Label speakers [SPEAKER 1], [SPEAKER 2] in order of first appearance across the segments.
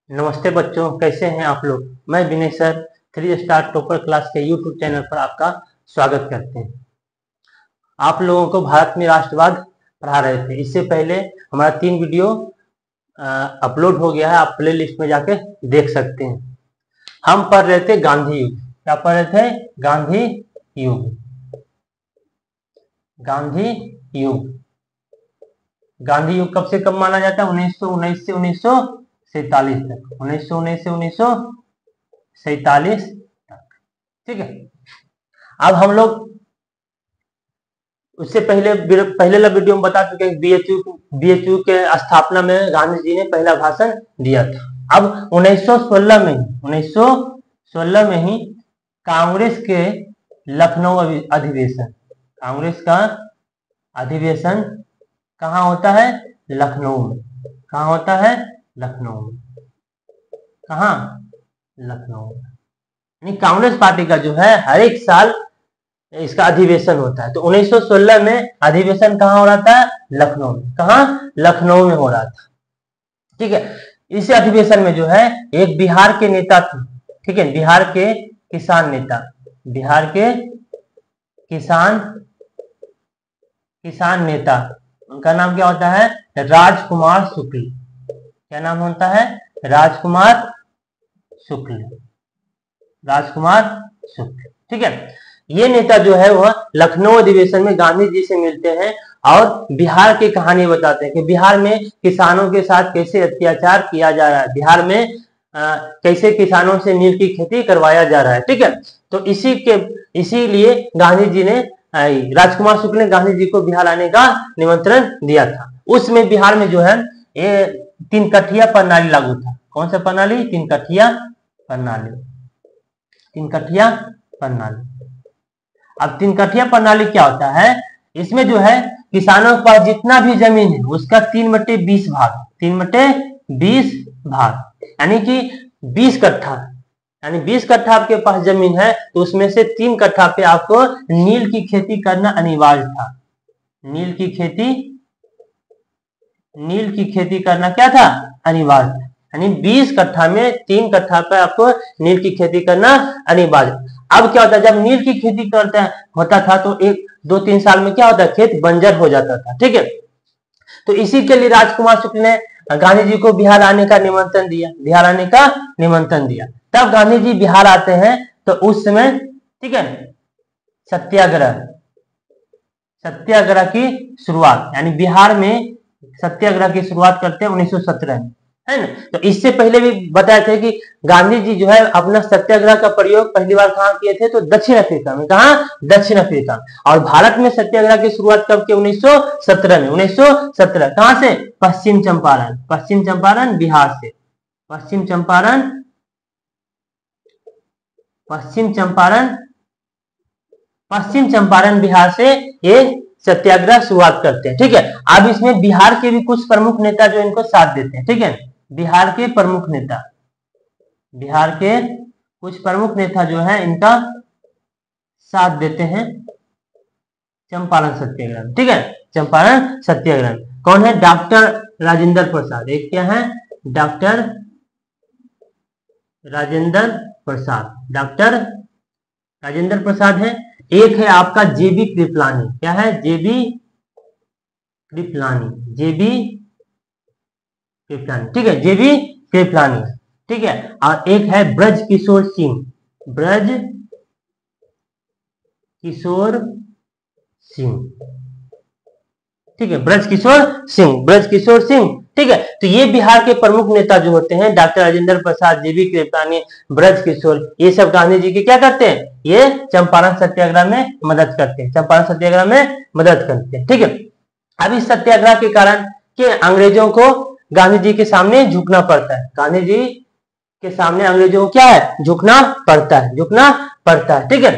[SPEAKER 1] नमस्ते बच्चों, कैसे हैं आप लोग। मैं विनय सर 3 स्टार टॉपर क्लास के यूट्यूब चैनल पर आपका स्वागत करते हैं। आप लोगों को भारत में राष्ट्रवाद पढ़ा रहे थे। इससे पहले हमारा 3 वीडियो अपलोड हो गया है, आप प्ले लिस्ट में जाके देख सकते हैं। हम पढ़ रहे थे गांधी युग। क्या पढ़ रहे थे? गांधी युग। गांधी युग गांधी युग कब से कब माना जाता है? 1919 से 1947 तक। 1919 से 1947 तक। ठीक है। अब हम लोग उससे पहले वाला वीडियो में बता चुके हैं बीएचयू के स्थापना में गांधी जी ने पहला भाषण दिया था। अब 1916 में ही कांग्रेस के लखनऊ अधिवेशन, कांग्रेस का अधिवेशन कहाँ होता है? लखनऊ में। कहाँ होता है? लखनऊ में। कहाँ? लखनऊ में। यानी कांग्रेस पार्टी का जो है हर एक साल इसका अधिवेशन होता है। तो 1916 में अधिवेशन कहाँ हो रहा था? लखनऊ में। कहाँ? लखनऊ में हो रहा था। ठीक है। इस अधिवेशन में जो है एक बिहार के नेता थे। ठीक है, बिहार के किसान नेता, बिहार के किसान नेता, उनका नाम क्या होता है? राजकुमार शुक्ल। क्या नाम होता है? राजकुमार शुक्ल। राजकुमार शुक्ल। ठीक है। ये नेता जो है वह लखनऊ अधिवेशन में गांधी जी से मिलते हैं और बिहार की कहानी बताते हैं कि बिहार में किसानों के साथ कैसे अत्याचार किया जा रहा है, बिहार में कैसे किसानों से नील की खेती करवाया जा रहा है। ठीक है। तो इसीलिए गांधी जी ने, राजकुमार शुक्ल ने गांधी जी को बिहार आने का निमंत्रण दिया था। उसमें बिहार में जो है ये 3 कठिया प्रणाली लागू था। कौन सा प्रणाली? 3 कठिया प्रणाली। 3 कठिया प्रणाली। अब 3 कठिया प्रणाली क्या होता है? इसमें जो है किसानों के पास जितना भी जमीन है उसका 3/20 भाग, 3/20 भाग, यानी कि 20 कट्ठा, यानी 20 कट्ठा आपके पास जमीन है तो उसमें से 3 कट्ठा पे आपको नील की खेती करना अनिवार्य था। नील की खेती करना क्या था? अनिवार्य था। यानी 20 कट्ठा में 3 कट्ठा पे आपको नील की खेती करना अनिवार्य। अब क्या होता है, जब नील की खेती होता था तो 1-2-3 साल में क्या होता है, खेत बंजर हो जाता था। ठीक है। तो इसी के लिए राजकुमार शुक्ल ने गांधी जी को बिहार आने का निमंत्रण दिया, बिहार आने का निमंत्रण दिया। तब गांधी जी बिहार आते हैं तो उस समय, ठीक है, सत्याग्रह की शुरुआत, यानी बिहार में सत्याग्रह की शुरुआत करते हैं 1917 में, है ना। तो इससे पहले भी बताए थे कि गांधी जी जो है अपना सत्याग्रह का प्रयोग पहली बार कहाँ किए थे? तो दक्षिण अफ्रीका में। कहाँ? दक्षिण अफ्रीका। और भारत में सत्याग्रह की शुरुआत कब की? 1917 में। 1917 कहां से? पश्चिम चंपारण। पश्चिम चंपारण बिहार से। पश्चिम चंपारण बिहार से ये सत्याग्रह शुरुआत करते हैं। ठीक है। अब इसमें बिहार के भी कुछ प्रमुख नेता जो इनको साथ देते हैं। ठीक है। बिहार के कुछ प्रमुख नेता जो है इनका साथ देते हैं चंपारण सत्याग्रह। ठीक है। चंपारण सत्याग्रह कौन है? डॉक्टर राजेंद्र प्रसाद। एक क्या है? डॉक्टर राजेंद्र प्रसाद है। एक है आपका जेबी कृपलानी। क्या है? जेबी कृपलानी। ठीक है, जेबी कृपलानी। ठीक है। और एक है ब्रज किशोर सिंह। ठीक है, ब्रज किशोर सिंह। ठीक है। तो ये बिहार के प्रमुख नेता जो होते हैं, डॉक्टर राजेंद्र प्रसाद, जेबी कृपलानी, ब्रज किशोर, ये सब गांधी जी की क्या करते हैं? ये चंपारण सत्याग्रह में मदद करते हैं। ठीक है। अब इस सत्याग्रह के कारण के अंग्रेजों को गांधी जी के सामने झुकना पड़ता है। गांधी जी के सामने अंग्रेजों को क्या है? झुकना पड़ता है। ठीक है।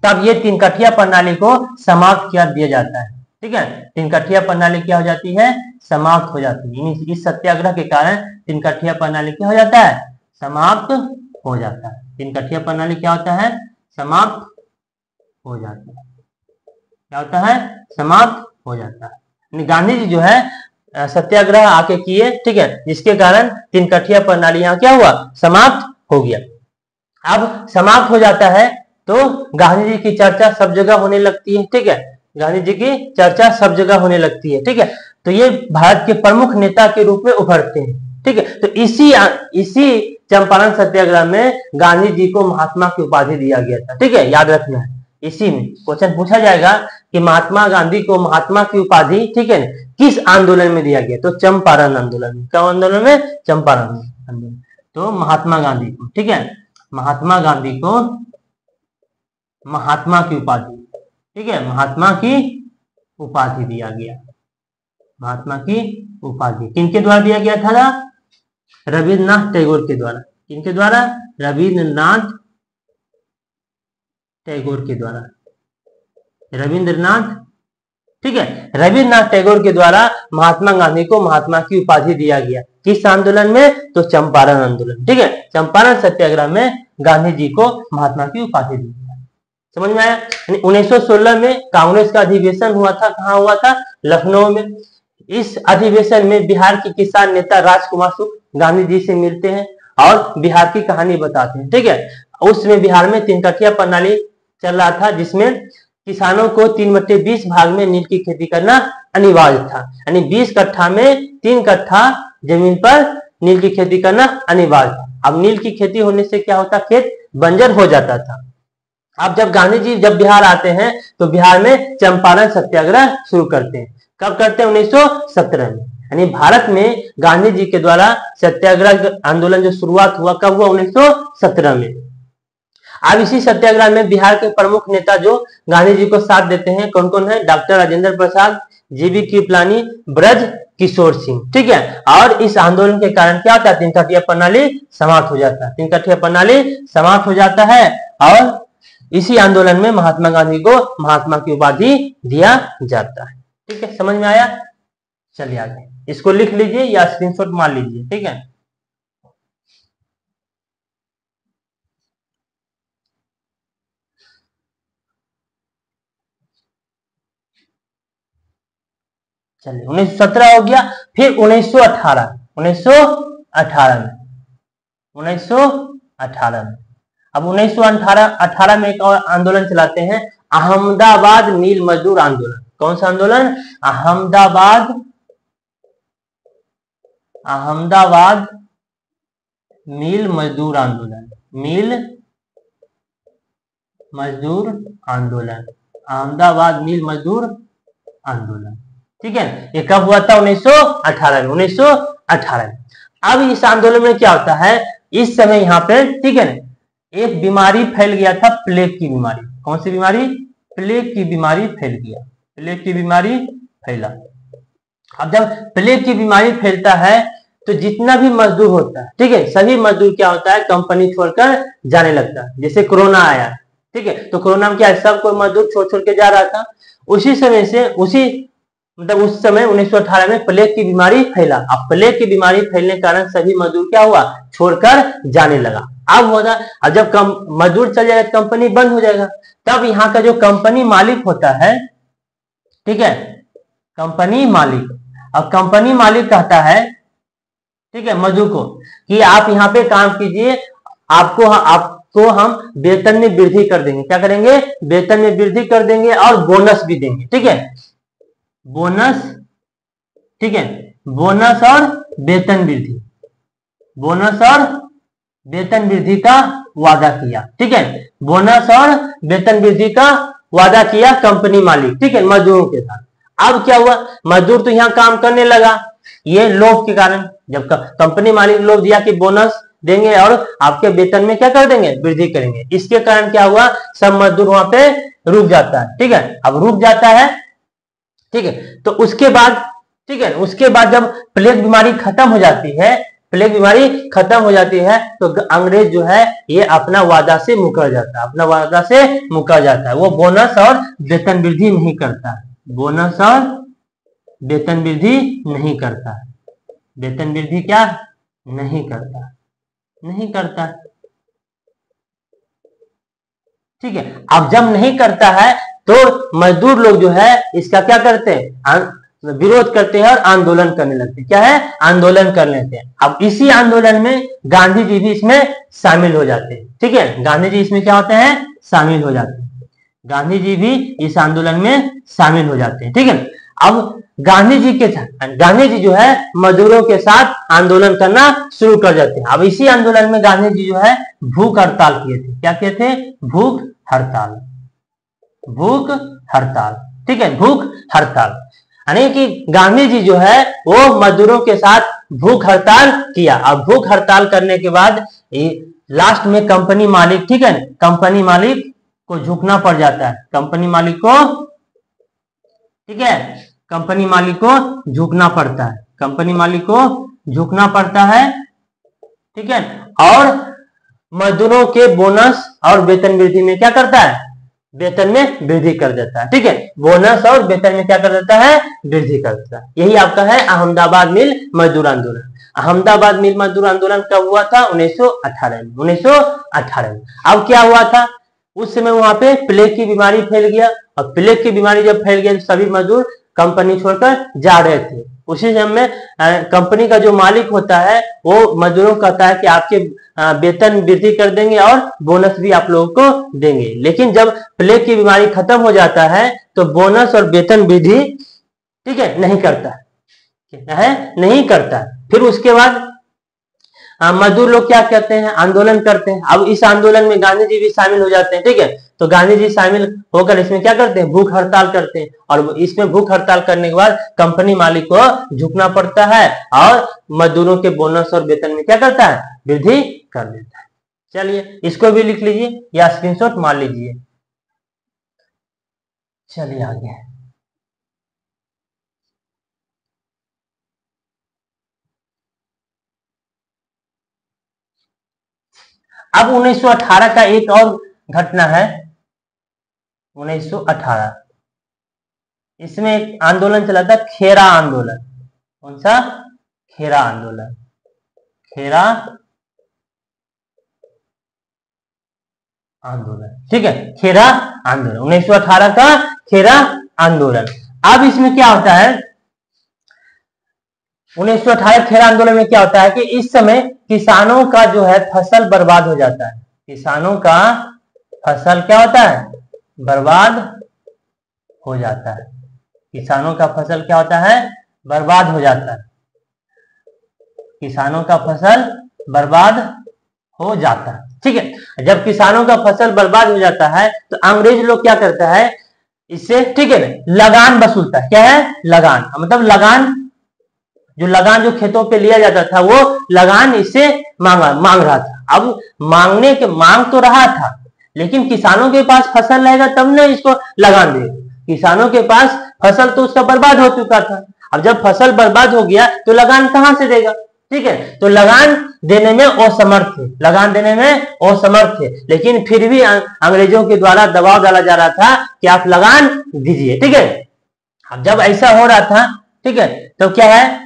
[SPEAKER 1] तब ये 3 कठिया प्रणाली को समाप्त कर दिया जाता है। ठीक है। 3 कठिया प्रणाली क्या हो जाती है? समाप्त हो जाती है। इस सत्याग्रह के कारण 3 कठिया प्रणाली क्या हो जाता है? समाप्त हो जाता है। 3 कठिया प्रणाली क्या होता है? समाप्त हो जाता है। क्या होता है? समाप्त हो जाता है। गांधी जी जो है सत्याग्रह आके किए, ठीक है, जिसके कारण तीन कठिया प्रणाली यहाँ क्या हुआ, समाप्त हो गया। अब समाप्त हो जाता है तो गांधी जी की चर्चा सब जगह होने लगती है, ठीक है, गांधी जी की चर्चा सब जगह होने लगती है, ठीक है। तो ये भारत के प्रमुख नेता के रूप में उभरते हैं, ठीक है। तो इसी चंपारण सत्याग्रह में गांधी जी को महात्मा की उपाधि दिया गया था, ठीक है, याद रखना है। इसी में क्वेश्चन पूछा जाएगा कि महात्मा गांधी को महात्मा की उपाधि, ठीक है, किस आंदोलन में दिया गया, तो चंपारण आंदोलन में। क्या आंदोलन में, चंपारण आंदोलन। तो महात्मा गांधी को, ठीक है, महात्मा गांधी को महात्मा की उपाधि, ठीक है, महात्मा की उपाधि दिया गया। महात्मा की उपाधि किनके द्वारा दिया गया था, रविन्द्रनाथ टैगोर के द्वारा। किनके द्वारा, रविन्द्रनाथ टैगोर के द्वारा। रविन्द्रनाथ, ठीक है, रविन्द्रनाथ टैगोर के द्वारा महात्मा गांधी को महात्मा की उपाधि दिया गया। किस आंदोलन में, तो चंपारण आंदोलन, ठीक है, चंपारण सत्याग्रह में गांधी जी को महात्मा की उपाधि दी गई। समझ में आया। 1916 में कांग्रेस का अधिवेशन हुआ था, कहाँ हुआ था, लखनऊ में। इस अधिवेशन में बिहार के किसान नेता राजकुमार शुक्ल गांधी जी से मिलते हैं और बिहार की कहानी बताते हैं, ठीक है। उसमें बिहार में तीन कठिया प्रणाली चल रहा था, जिसमें किसानों को 3/20 भाग में नील की खेती करना अनिवार्य था, यानी 20 कट्ठा में 3 कट्ठा जमीन पर नील की खेती करना अनिवार्य था। अब नील की खेती होने से क्या होता, खेत बंजर हो जाता था। अब जब गांधी जी जब बिहार आते हैं तो बिहार में चंपारण सत्याग्रह शुरू करते हैं। कब करते हैं, 1917 में। यानी भारत में गांधी जी के द्वारा सत्याग्रह आंदोलन जो शुरुआत हुआ, कब हुआ, 1917 में। अब इसी सत्याग्रह में बिहार के प्रमुख नेता जो गांधी जी को साथ देते हैं, कौन कौन है, डॉक्टर राजेंद्र प्रसाद, जीबी कृपलानी, ब्रज किशोर सिंह, ठीक है। और इस आंदोलन के कारण क्या होता है, तीन कठिया प्रणाली समाप्त हो जाता है। तीन कठिया प्रणाली समाप्त हो जाता है और इसी आंदोलन में महात्मा गांधी को महात्मा की उपाधि दिया जाता है, ठीक है। समझ में आया। चलिए आगे, इसको लिख लीजिए या स्क्रीनशॉट मार लीजिए, ठीक है। चलिए 1917 हो गया। फिर 1918 में अब 1918 में एक और आंदोलन चलाते हैं, अहमदाबाद मील मजदूर आंदोलन। कौन सा आंदोलन, अहमदाबाद मील मजदूर आंदोलन। मील मजदूर आंदोलन, अहमदाबाद मील मजदूर आंदोलन, ठीक है। ये कब हुआ था, 1918 में। 1918 में। अब इस आंदोलन में क्या होता है, इस समय यहाँ पे, ठीक है ना, एक बीमारी फैल गया था, प्लेग की बीमारी। कौन सी बीमारी, प्लेग की बीमारी फैल गया। प्लेग की बीमारी फैला। अब जब प्लेग की बीमारी फैलता है तो जितना भी मजदूर होता है, ठीक है, सभी मजदूर क्या होता है, कंपनी छोड़कर जाने लगता है। जैसे कोरोना आया, ठीक है, तो कोरोना में क्या है, सब कोई मजदूर छोड़ के जा रहा था। उसी समय से उस समय 1918 में प्लेग की बीमारी फैला। अब प्लेग की बीमारी फैलने के कारण सभी मजदूर क्या हुआ, छोड़कर जाने लगा। अब होगा, अब जब मजदूर चल जाएगा तो कंपनी बंद हो जाएगा। तब यहाँ का जो कंपनी मालिक होता है, ठीक है, कंपनी मालिक, अब कंपनी मालिक कहता है, ठीक है, मजदूर को कि आप यहाँ पे काम कीजिए, आपको हम वेतन में वृद्धि कर देंगे। क्या करेंगे, वेतन में वृद्धि कर देंगे और बोनस भी देंगे, ठीक है, बोनस, ठीक है, बोनस और वेतन वृद्धि, बोनस और वेतन वृद्धि का वादा किया, ठीक है, बोनस और वेतन वृद्धि का वादा किया कंपनी मालिक, ठीक है, मजदूरों के साथ। अब क्या हुआ, मजदूर तो यहाँ काम करने लगा, ये लोभ के कारण, जब कंपनी मालिक लोभ दिया कि बोनस देंगे और आपके वेतन में क्या कर देंगे, वृद्धि करेंगे, इसके कारण क्या हुआ, सब मजदूर वहां पे रुक जाता है, ठीक है। अब रुक जाता है, ठीक है, तो उसके बाद, ठीक है, उसके बाद जब प्लेग बीमारी खत्म हो जाती है, प्लेग बीमारी खत्म हो जाती है तो अंग्रेज जो है ये अपना वादा से मुकर जाता है, अपना वादा से मुकर जाता है। वो बोनस और वेतन वृद्धि नहीं करता है, बोनस और वेतन वृद्धि नहीं करता है, वेतन वृद्धि क्या नहीं करता, नहीं करता, ठीक है। अब जब नहीं करता है तो मजदूर लोग जो है इसका क्या करते हैं, विरोध करते हैं और आंदोलन करने लगते हैं। क्या है? आंदोलन कर लेते हैं। अब इसी आंदोलन में गांधी जी भी इसमें शामिल हो जाते हैं। ठीक है, गांधी जी इसमें क्या होते हैं? शामिल हो जाते हैं। गांधी जी भी इस आंदोलन में शामिल हो जाते हैं। ठीक है, अब गांधी जी जो है मजदूरों के साथ आंदोलन करना शुरू कर देते हैं। अब इसी आंदोलन में गांधी जी जो है भूख हड़ताल किए थे। क्या किए थे? भूख हड़ताल। भूख हड़ताल, ठीक है, भूख हड़ताल, यानी कि गांधी जी जो है वो मजदूरों के साथ भूख हड़ताल किया। अब भूख हड़ताल करने के बाद लास्ट में कंपनी मालिक, ठीक है, कंपनी मालिक को झुकना पड़ जाता है। कंपनी मालिक को, ठीक है, कंपनी मालिक को झुकना पड़ता है। कंपनी मालिक को झुकना पड़ता है, ठीक है, और मजदूरों के बोनस और वेतन वृद्धि में क्या करता है? वेतन में वृद्धि कर देता है। ठीक है, बोनस और वेतन में क्या कर देता है? वृद्धि कर देता है। यही आपका है अहमदाबाद मिल मजदूर आंदोलन। अहमदाबाद मिल मजदूर आंदोलन कब हुआ था? 1918 में। 1918 में। अब क्या हुआ था? उस समय वहां पे प्लेग की बीमारी फैल गया, और प्लेग की बीमारी जब फैल गया तो सभी मजदूर कंपनी छोड़कर जा रहे थे। उसी समय में कंपनी का जो मालिक होता है वो मजदूरों को कहता है कि आपके वेतन वृद्धि कर देंगे और बोनस भी आप लोगों को देंगे। लेकिन जब प्लेग की बीमारी खत्म हो जाता है तो बोनस और वेतन वृद्धि, ठीक है, नहीं करता है, नहीं करता। फिर उसके बाद मजदूर लोग क्या कहते हैं? आंदोलन करते हैं। अब इस आंदोलन में गांधी जी भी शामिल हो जाते हैं। ठीक है, तो गांधी जी शामिल होकर इसमें क्या करते हैं? भूख हड़ताल करते हैं। और इसमें भूख हड़ताल करने के बाद कंपनी मालिक को झुकना पड़ता है और मजदूरों के बोनस और वेतन में क्या करता है? वृद्धि कर देता है। चलिए इसको भी लिख लीजिए या स्क्रीनशॉट मार लीजिए। चलिए आगे। अब 1918 का एक और घटना है। 1918 इसमें एक आंदोलन चला था, खेरा आंदोलन। कौन सा? खेरा आंदोलन। खेरा आंदोलन, ठीक है, खेरा आंदोलन 1918 का खेरा आंदोलन। अब इसमें क्या होता है? 1918 खेरा आंदोलन में क्या होता है कि इस समय किसानों का जो है फसल बर्बाद हो जाता है। किसानों का फसल क्या होता है? बर्बाद हो जाता है। किसानों का फसल क्या होता है? बर्बाद हो जाता है। किसानों का फसल बर्बाद हो जाता है, ठीक है। जब किसानों का फसल बर्बाद हो जाता है तो अंग्रेज लोग क्या करता है? इससे, ठीक है, लगान वसूलता है। क्या है? लगान, मतलब लगान जो खेतों पे लिया जाता था वो लगान इससे मांग रहा था। अब मांग तो रहा था, लेकिन किसानों के पास फसल रहेगा तब ना इसको लगान देगा। किसानों के पास फसल तो उसका बर्बाद हो चुका था। अब जब फसल बर्बाद हो गया तो लगान कहां से देगा? ठीक है, तो लगान देने में असमर्थ थे। लगान देने में असमर्थ थे, लेकिन फिर भी अंग्रेजों के द्वारा दबाव डाला जा रहा था कि आप लगान दीजिए। ठीक है, अब जब ऐसा हो रहा था, ठीक है, तो क्या है,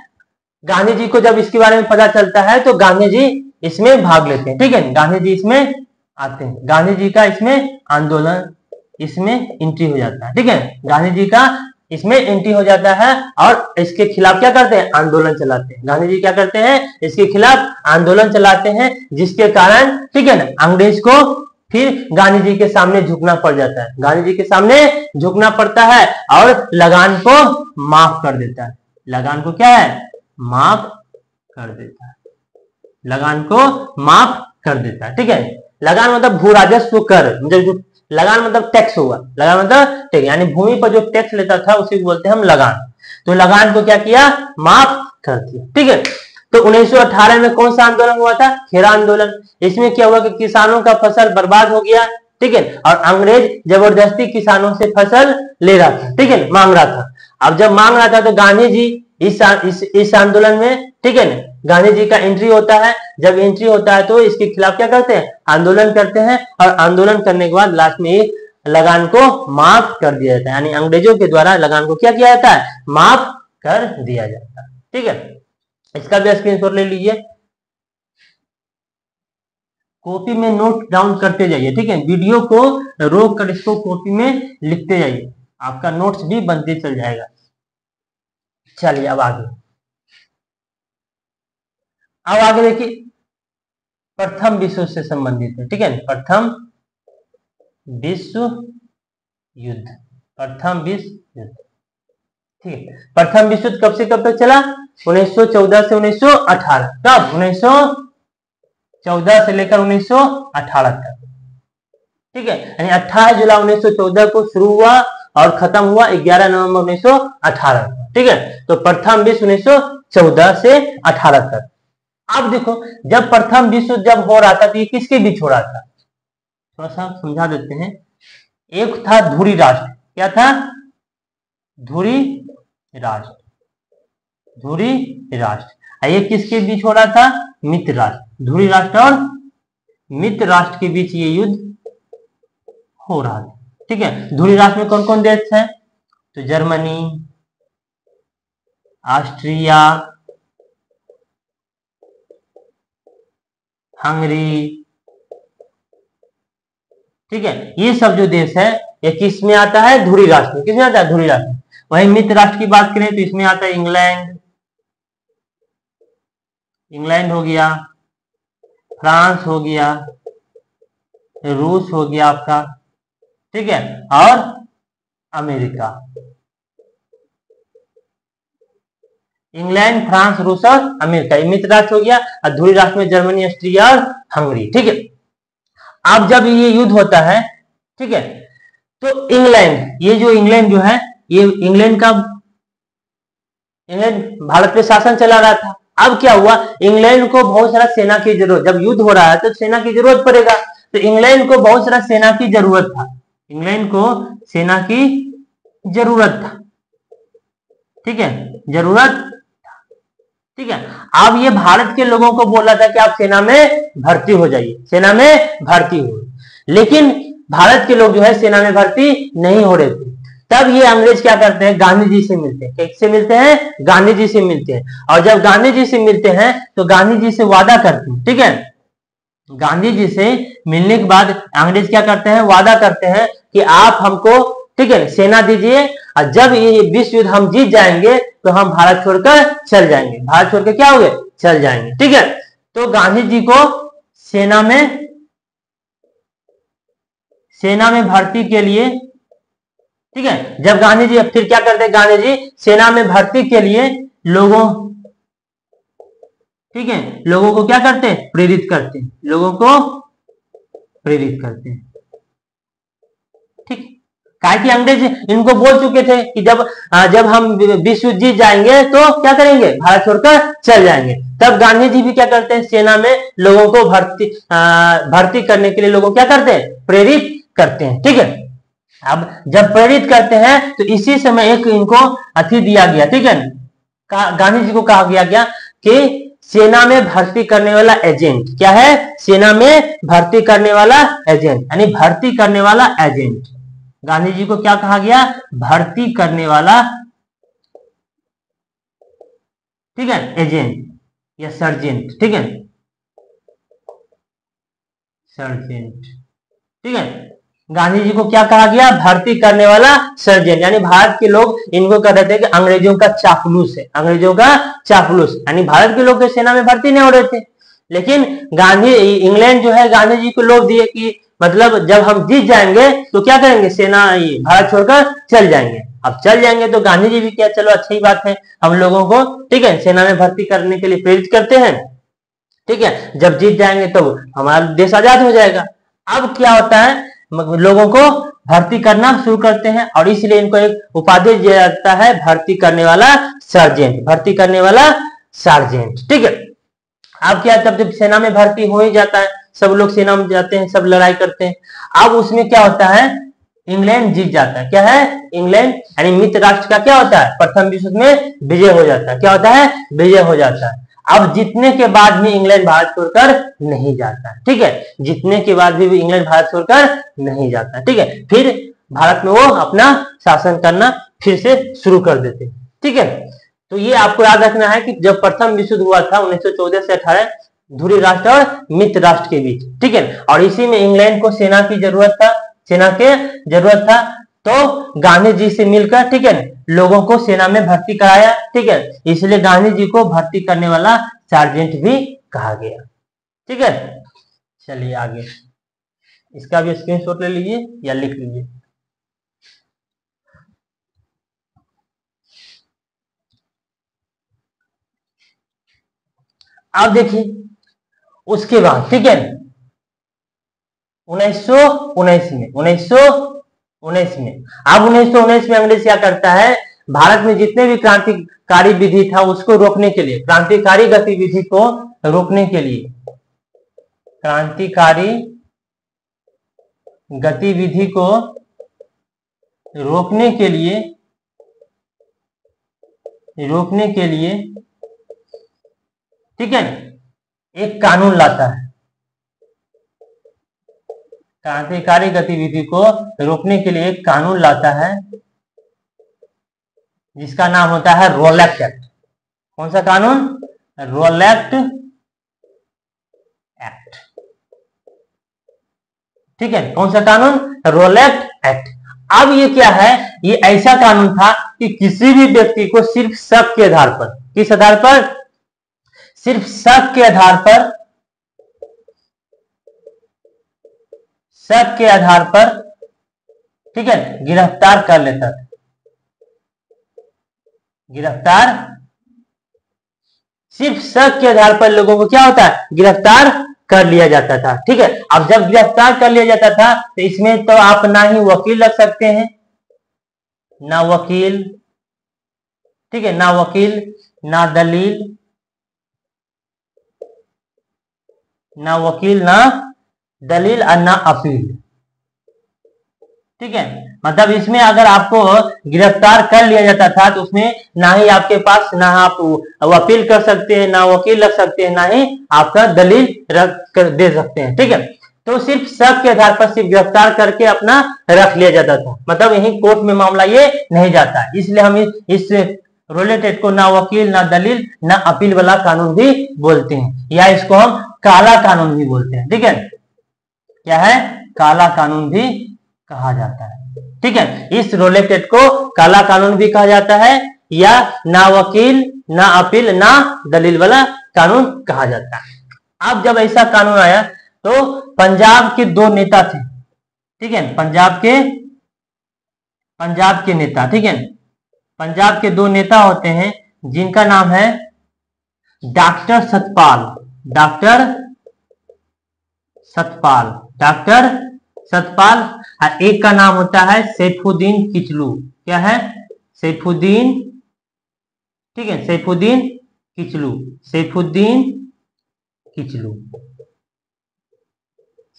[SPEAKER 1] गांधी जी को जब इसके बारे में पता चलता है तो गांधी जी इसमें भाग लेते हैं। ठीक है, गांधी जी इसमें आते हैं। गांधी जी का इसमें आंदोलन, इसमें एंट्री हो जाता है। ठीक है, गांधी जी का इसमें एंट्री हो जाता है और इसके खिलाफ क्या करते हैं? आंदोलन चलाते हैं। गांधी जी क्या करते हैं? इसके खिलाफ आंदोलन चलाते हैं, जिसके कारण, ठीक है ना, अंग्रेज को फिर गांधी जी के सामने झुकना पड़ जाता है। गांधी जी के सामने झुकना पड़ता है और लगान को माफ कर देता है। लगान को क्या है? माफ कर देता है। लगान को माफ कर देता है। ठीक है, लगान मतलब भू राजस्व कर, मतलब लगान मतलब टैक्स हुआ। लगान मतलब टैक्स, यानी भूमि पर जो टैक्स लेता था उसे बोलते हैं हम लगान। तो लगान को क्या किया? माफ कर दिया। ठीक है, तो 1918 में कौन सा आंदोलन हुआ था? खेरा आंदोलन। इसमें क्या हुआ कि किसानों का फसल बर्बाद हो गया, ठीक है, और अंग्रेज जबरदस्ती किसानों से फसल ले रहा था, ठीक है, मांग रहा था। अब जब मांग रहा था तो गांधी जी इस आंदोलन में, ठीक है, गांधी जी का एंट्री होता है। जब एंट्री होता है तो इसके खिलाफ क्या करते हैं? आंदोलन करते हैं, और आंदोलन करने के बाद लास्ट में लगान को माफ कर दिया जाता है। यानी अंग्रेजों के द्वारा लगान को क्या किया जाता है? माफ कर दिया जाता है। ठीक है, इसका भी स्क्रीनशॉट ले लीजिए, कॉपी में नोट डाउन करते जाइए। ठीक है, वीडियो को रोक कर इसको कॉपी में लिखते जाइए, आपका नोट्स भी बनते चल जाएगा। चलिए अब आगे देखिए, प्रथम विश्व से संबंधित है, ठीक है, प्रथम विश्व युद्ध, प्रथम विश्व युद्ध, ठीक है। प्रथम विश्व युद्ध कब से कब तक चला? 1914 से 1918, कब? 1914 से लेकर 1918 तक, ठीक है, यानी 28 जुलाई 1914 को शुरू हुआ और खत्म हुआ 11 नवंबर 1918, ठीक है। तो प्रथम विश्व 1914 से 18 तक। अब देखो, जब प्रथम विश्व जब हो रहा था तो ये किसके बीच हो रहा था, थोड़ा सा समझा देते हैं। एक था धुरी राष्ट्र, क्या था? धुरी राष्ट्र, धुरी राष्ट्र। ये किसके बीच हो रहा था? मित्र राष्ट्र, धुरी राष्ट्र और मित्र राष्ट्र के बीच ये युद्ध हो रहा था, ठीक है। धुरी राष्ट्र में कौन कौन देश है? तो जर्मनी, ऑस्ट्रिया, हंगरी, ठीक है, ये सब जो देश है ये किस में आता है? धुरी राष्ट्र में। किस में आता है? धुरी राष्ट्र में। वहीं मित्र राष्ट्र की बात करें तो इसमें आता है इंग्लैंड, इंग्लैंड हो गया, फ्रांस हो गया, रूस हो गया आपका, ठीक है, और अमेरिका। इंग्लैंड, फ्रांस, रूस और अमेरिका, ये मित्र राष्ट्र हो गया। और धुरी राष्ट्र में जर्मनी, ऑस्ट्रिया और हंगरी, ठीक है। अब जब ये युद्ध होता है, ठीक है, तो इंग्लैंड, ये जो इंग्लैंड जो है, ये इंग्लैंड भारत पे शासन चला रहा था। अब क्या हुआ, इंग्लैंड को बहुत सारा सेना की जरूरत, जब युद्ध हो रहा है तो सेना की जरूरत पड़ेगा, तो इंग्लैंड को बहुत सारा सेना की जरूरत था, इंग्लैंड को सेना की जरूरत था, ठीक है, जरूरत, ठीक है। अब ये भारत के लोगों को बोला था कि आप सेना में भर्ती हो जाइए, सेना में भर्ती हो, लेकिन भारत के लोग जो है सेना में भर्ती नहीं हो रहे थे। तब ये अंग्रेज क्या करते हैं, गांधी जी से मिलते हैं। किससे मिलते हैं? गांधी जी से मिलते हैं। और जब गांधी जी से मिलते हैं तो गांधी जी से वादा करते हैं, ठीक है, गांधी जी से मिलने के बाद अंग्रेज क्या करते हैं, वादा करते हैं कि आप हमको, ठीक है, सेना दीजिए, और जब ये विश्व युद्ध हम जीत जाएंगे तो हम भारत छोड़कर चल जाएंगे, भारत छोड़कर क्या हो गए, चल जाएंगे, ठीक है। तो गांधी जी को सेना में भर्ती के लिए, ठीक है, जब गांधी जी, फिर क्या करते हैं, गांधी जी सेना में भर्ती के लिए लोगों, ठीक है, लोगों को क्या करते हैं, प्रेरित करते हैं, लोगों को प्रेरित करते हैं, ठीक। काहे कि अंग्रेज इनको बोल चुके थे कि जब हम विश्व जीत जाएंगे तो क्या करेंगे, भारत छोड़कर चल जाएंगे। तब गांधी जी भी क्या करते हैं, सेना में लोगों को भर्ती करने के लिए लोगों क्या करते हैं, प्रेरित करते हैं, ठीक है। अब जब प्रेरित करते हैं तो इसी समय एक इनको अथी दिया गया, ठीक है, गांधी जी को कहा गया कि सेना में भर्ती करने वाला एजेंट, क्या है, सेना में भर्ती करने वाला एजेंट, यानी भर्ती करने वाला एजेंट। गांधी जी को क्या कहा गया, भर्ती करने वाला, ठीक है, एजेंट या सर्जेंट, ठीक है, सर्जेंट, ठीक है। गांधी जी को क्या कहा गया, भर्ती करने वाला सर्जेंट, यानी भारत के लोग इनको कहते थे कि अंग्रेजों का चापलूस है, अंग्रेजों का चापलूस, यानी भारत के लोग सेना में भर्ती नहीं हो रहे थे। लेकिन इंग्लैंड जो है गांधी जी को लोग दिए कि मतलब जब हम जीत जाएंगे तो क्या करेंगे, सेना भारत छोड़कर चल जाएंगे। अब चल जाएंगे तो गांधी जी भी क्या, चलो अच्छी बात है, हम लोगों को, ठीक है, सेना में भर्ती करने के लिए प्रेरित करते हैं, ठीक है, जब जीत जाएंगे तो हमारा देश आजाद हो जाएगा। अब क्या होता है, लोगों को भर्ती करना शुरू करते हैं और इसलिए इनको एक उपाधि दिया जाता है, भर्ती करने वाला सर्जेंट, भर्ती करने वाला सार्जेंट, ठीक है। अब क्या, तब जब सेना में भर्ती हो ही जाता है, सब लोग सेना में जाते हैं, सब लड़ाई करते हैं। अब उसमें क्या होता है, इंग्लैंड जीत जाता है, क्या है, इंग्लैंड, यानी मित्र राष्ट्र का क्या होता है, प्रथम विश्व में विजय हो जाता है, क्या होता है, विजय हो जाता है। अब जीतने के बाद भी इंग्लैंड भारत छोड़कर नहीं जाता, ठीक है, जीतने के बाद भी इंग्लैंड भारत छोड़कर नहीं जाता, ठीक है। फिर भारत में वो अपना शासन करना फिर से शुरू कर देते, ठीक है। तो ये आपको याद रखना है कि जब प्रथम विश्व युद्ध हुआ था 1914 से 18, धुरी राष्ट्र और मित्र राष्ट्र के बीच, ठीक है, और इसी में इंग्लैंड को सेना की जरूरत था, सेना के जरूरत था, तो गांधी जी से मिलकर, ठीक है, लोगों को सेना में भर्ती कराया, ठीक है, इसलिए गांधी जी को भर्ती करने वाला सार्जेंट भी कहा गया। ठीक है, चलिए आगे, इसका भी स्क्रीनशॉट ले लीजिए या लिख लीजिए। अब देखिए उसके बाद, ठीक है, 1919 में, 1919 में, अब 1919 में अंग्रेज क्या करता है, भारत में जितने भी क्रांतिकारी विधि था उसको रोकने के लिए, क्रांतिकारी गतिविधि को रोकने के लिए, क्रांतिकारी गतिविधि को रोकने के लिए, ठीक है, एक कानून लाता है। क्रांतिकारी गतिविधि को रोकने के लिए एक कानून लाता है जिसका नाम होता है रोलेक्ट एक्ट। कौन सा कानून? रोलेक्ट एक्ट। ठीक है, कौन सा कानून? रोलेक्ट एक्ट। अब ये क्या है, ये ऐसा कानून था कि किसी भी व्यक्ति को सिर्फ शक के आधार पर, किस आधार पर? सिर्फ शक के आधार पर, शक के आधार पर, ठीक है, गिरफ्तार कर लेता था। गिरफ्तार सिर्फ शक के आधार पर लोगों को क्या होता है, गिरफ्तार कर लिया जाता था। ठीक है, अब जब गिरफ्तार कर लिया जाता था तो इसमें तो आप ना ही वकील रख सकते हैं, ना वकील, ठीक है, ना वकील, ना दलील, ना वकील, ना दलील और ना अपील। ठीक है, मतलब इसमें अगर आपको गिरफ्तार कर लिया जाता था तो उसमें ना ही आपके पास, ना आप अपील कर सकते हैं, ना वकील रख सकते हैं, ना ही आपका दलील रख कर दे सकते हैं। ठीक है, तो सिर्फ शक के आधार पर सिर्फ गिरफ्तार करके अपना रख लिया जाता था, मतलब यही कोर्ट में मामला ये नहीं जाता। इसलिए हम इस रोलेक्ट एक्ट को ना वकील, ना दलील, ना अपील वाला कानून भी बोलते हैं, या इसको हम काला कानून भी बोलते हैं। ठीक है, क्या है? काला कानून भी कहा जाता है। ठीक है, इस रोलेक्ट एक्ट को काला कानून भी कहा जाता है, या ना वकील, ना अपील, ना दलील वाला कानून कहा जाता है। अब जब ऐसा कानून आया तो पंजाब के दो नेता थे, ठीक है, पंजाब के नेता, ठीक है, पंजाब के दो नेता होते हैं जिनका नाम है doctor Satpal, doctor Satpal, doctor Satpal, और एक का नाम होता है सैफुद्दीन किचलू। क्या है? सैफुद्दीन, ठीक है, सैफुद्दीन किचलू, सैफुद्दीन किचलू,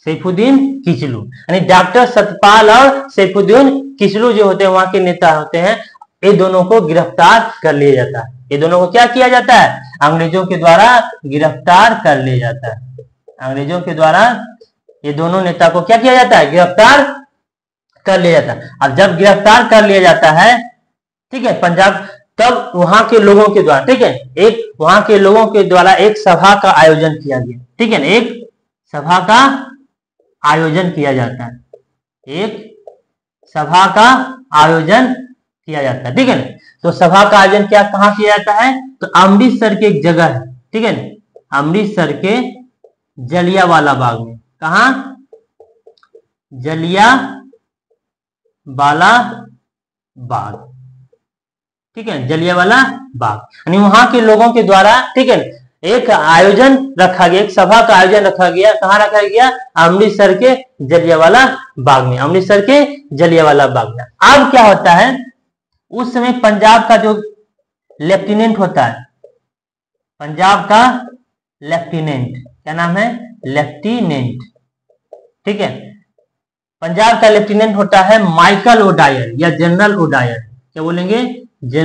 [SPEAKER 1] सैफुद्दीन किचलू, यानी डॉक्टर सतपाल और सैफुद्दीन किचलू जो होते हैं वहां के नेता होते हैं, ये दोनों को गिरफ्तार कर लिया जाता है। ये दोनों को क्या किया जाता है? अंग्रेजों के द्वारा गिरफ्तार कर लिया जाता है। अंग्रेजों के द्वारा ये दोनों नेता को क्या किया जाता है? गिरफ्तार कर लिया जाता है। अब जब गिरफ्तार कर लिया जाता है, ठीक है, पंजाब, तब वहां के लोगों के द्वारा, ठीक है, एक वहां के लोगों के द्वारा एक सभा का आयोजन किया गया। ठीक है, एक सभा का आयोजन किया जाता है, एक सभा का आयोजन किया जाता है। ठीक है, तो सभा का आयोजन क्या, कहां किया जाता है? तो अमृतसर के एक जगह है, ठीक है, अमृतसर के जलियांवाला बाग में। कहा? जलियांवाला बाग, ठीक है, जलियांवाला बाग, यानी वहां के लोगों के द्वारा, ठीक है, एक आयोजन रखा गया, एक सभा का आयोजन रखा गया। कहां रखा गया? अमृतसर के जलियांवाला बाग में, अमृतसर के जलियांवाला बाग में। अब क्या होता है, उस समय पंजाब का जो लेफ्टिनेंट होता है, पंजाब का लेफ्टिनेंट, क्या नाम है? लेफ्टिनेंट, ठीक है, पंजाब का लेफ्टिनेंट होता है माइकल ओडायर या जनरल ओडायर। क्या बोलेंगे? जनरल